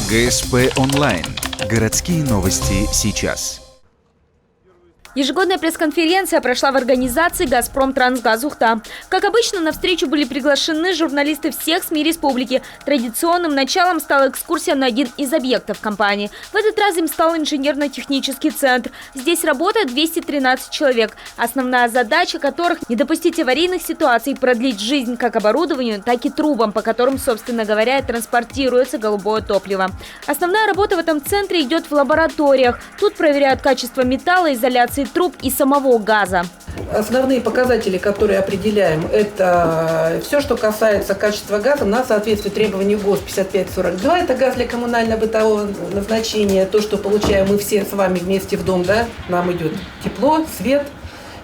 ГСП онлайн. Городские новости сейчас. Ежегодная пресс-конференция прошла в организации «Газпром-Трансгаз Ухта». Как обычно, на встречу были приглашены журналисты всех СМИ республики. Традиционным началом стала экскурсия на один из объектов компании. В этот раз им стал инженерно-технический центр. Здесь работает 213 человек, основная задача которых – не допустить аварийных ситуаций и продлить жизнь как оборудованию, так и трубам, по которым, собственно говоря, транспортируется голубое топливо. Основная работа в этом центре идет в лабораториях. Тут проверяют качество металла, изоляции труб и самого газа. Основные показатели, которые определяем, это все, что касается качества газа на соответствие требованию ГОСТ 5542. Это газ для коммунально-бытового назначения. То, что получаем мы все с вами вместе в дом, да, нам идет тепло, свет.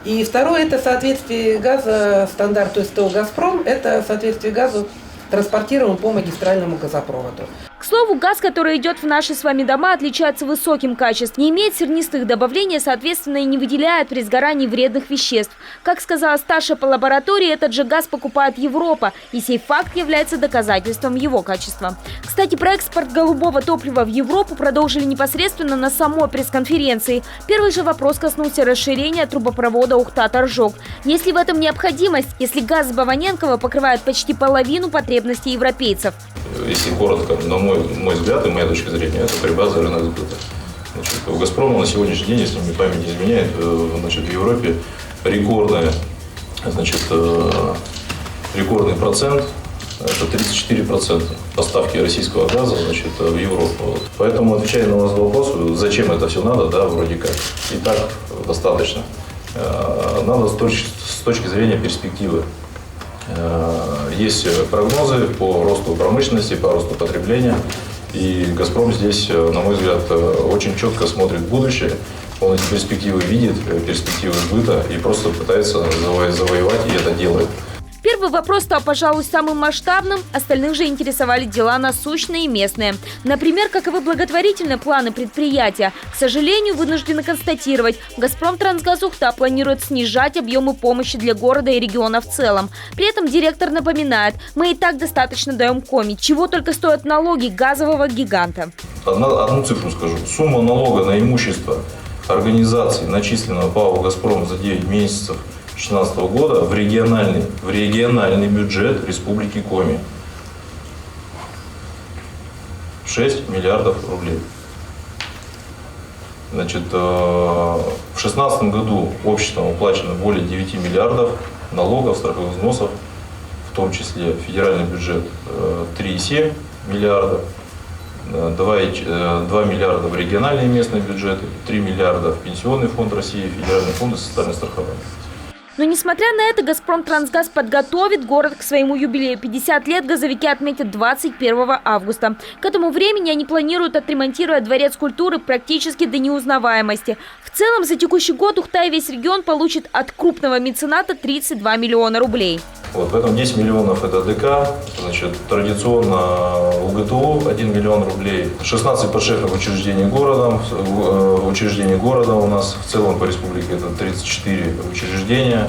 И второе, это соответствие газа стандарту СТО «Газпром». Это соответствие газу, транспортируем по магистральному газопроводу. К слову, газ, который идет в наши с вами дома, отличается высоким качеством, не имеет сернистых добавлений, соответственно, и не выделяет при сгорании вредных веществ. Как сказала старшая по лаборатории, этот же газ покупает Европа, и сей факт является доказательством его качества. Кстати, про экспорт голубого топлива в Европу продолжили непосредственно на самой пресс-конференции. Первый же вопрос коснулся расширения трубопровода Ухта-Торжок. Есть ли в этом необходимость, если газ с Баваненкова покрывает почти половину потребностей европейцев? Если коротко, на мой взгляд и моя точка зрения, это борьба за рынок сбыта. У «Газпрома» на сегодняшний день, если мне память не изменяет, в Европе рекордный процент, это 34% поставки российского газа в Европу. Поэтому, отвечая на ваш вопрос, зачем это все надо, да, вроде как, и так достаточно. Надо с точки зрения перспективы. Есть прогнозы по росту промышленности, по росту потребления. И «Газпром» здесь, на мой взгляд, очень четко смотрит в будущее. Он эти перспективы видит, перспективы сбыта и просто пытается завоевать, и это делает. Первый вопрос стал, пожалуй, самым масштабным. Остальных же интересовали дела насущные и местные. Например, каковы благотворительные планы предприятия. К сожалению, вынуждены констатировать, «Газпром-Трансгаз Ухта» планирует снижать объемы помощи для города и региона в целом. При этом директор напоминает, мы и так достаточно даем коми, чего только стоят налоги газового гиганта. Одну цифру скажу. Сумма налога на имущество организации, начисленного ПАО «Газпром» за 9 месяцев 2016 года в региональный бюджет Республики Коми 6 миллиардов рублей. В 2016 году обществом уплачено более 9 миллиардов налогов, страховых взносов, в том числе федеральный бюджет 3,7 миллиарда, 2 миллиарда в региональные местные бюджеты, 3 миллиарда в Пенсионный фонд России, Федеральный фонд социального страхования. Но несмотря на это, «Газпром-Трансгаз» подготовит город к своему юбилею. 50 лет газовики отметят 21 августа. К этому времени они планируют отремонтировать дворец культуры практически до неузнаваемости. В целом, за текущий год Ухта и весь регион получит от крупного мецената 32 миллиона рублей. Поэтому 10 миллионов это ДК, традиционно УГТУ 1 миллион рублей, 16 подшефных учреждений города у нас, в целом по республике это 34 учреждения.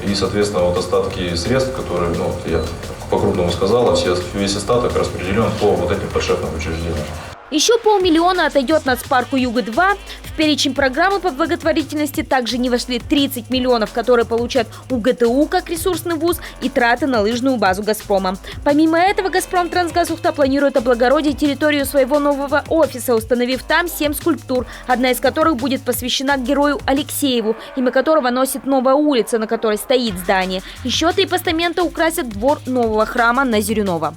И, соответственно, остатки средств, которые, я по-крупному сказал, весь остаток распределен по этим подшефным учреждениям. Еще 500 000 отойдет нацпарку «Юга-2». В перечень программы по благотворительности также не вошли 30 миллионов, которые получат УГТУ как ресурсный вуз, и траты на лыжную базу «Газпрома». Помимо этого, «Газпром-Трансгаз Ухта» планирует облагородить территорию своего нового офиса, установив там 7 скульптур, одна из которых будет посвящена герою Алексееву, имя которого носит новая улица, на которой стоит здание. Еще 3 постамента украсят двор нового храма на Зерюнова.